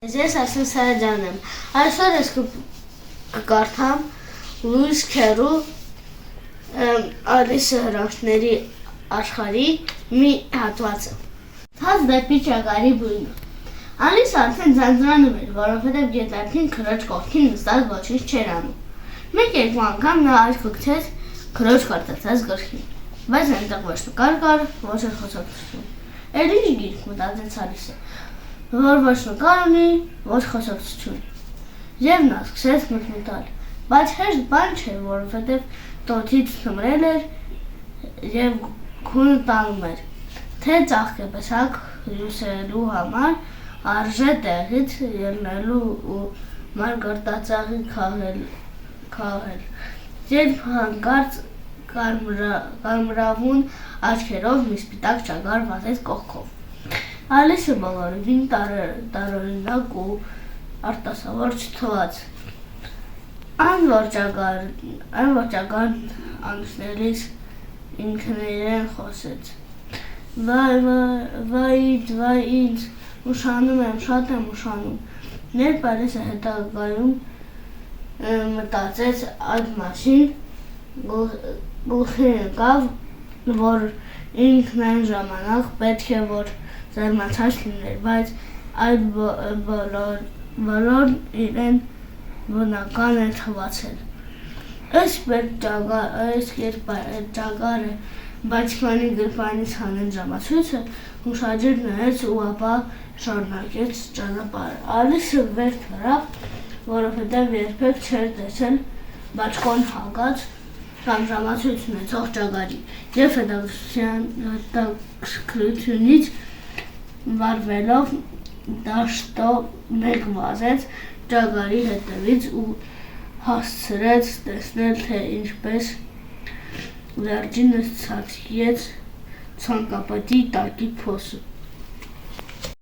Ես Արսեն Սարաջանն եմ, այսօր ես կկարդամ Լուիս Քերու Ալիսը հրաշքների աշխարհի մի հատվածը։ Թաց դեպի ճագարի բույնը։ Ալիսը արդեն ձանձրանում էր, որովհետև գետակին քրոջ կողքին նստած ոչինչ չէր անում։ Մեկ-երկու անգամ նա աչք կցեց քրոջ կարդացած գլխին, բայց այնտեղ ոչ նկար կար, ոչ էլ խոսակցություն։ Էլ ինչ գիրք մտածեց Ալիսը, որ ոչ նկար ունի, ոչ խոսակցություն։ Եվ նա սկսեց մթմթալ, բայց հեշտ բան չէր, որովհետև տոտից թմրել էր և քունը տանում էր, թե ծաղկեպեսակ հյուսելու համար արժե տեղից ելնելու ու մարգարտածաղի քաղել, երբ հանկարծ կարմրավուն աչքերով մի սպիտակ ճագար վազեց կողքով։ Ալիսը բոլորովին տարօրինակ ու արտասովոր չթվաց, այն որ ճագարն անցնելիս ինքնիրեն խոսեց. Վայ ինձ, ուշանում եմ, շատ եմ ուշանում։ Երբ Ալիսը հետագայում մտածեց այդ մասին, գլխի ընկավ, որ ինքն այն ժամանակ պետք է որ զարմացած լիներ, բայց այդ բոլորն իրեն բնական էր թվացել։ Ըստ երբ ճագարը բաճկանի գրպանից հանեց ժամացույցը, ուշաջիր նայեց ու ապա շարունակեց ճանապարհը։ Ալիսը վեր թռավ, որովհետև երբեք չէր տեսել բաճկոն հագած կամ ժամացույց ունեցող ճագարի, և հետաքրքրությունից վարվելով դաշտո մեկ վազեց ճագարի հետևից ու հասցրեց տեսնել, թե ինչպես վերջինս ցածկեց ցանկապատի տակի փոսը։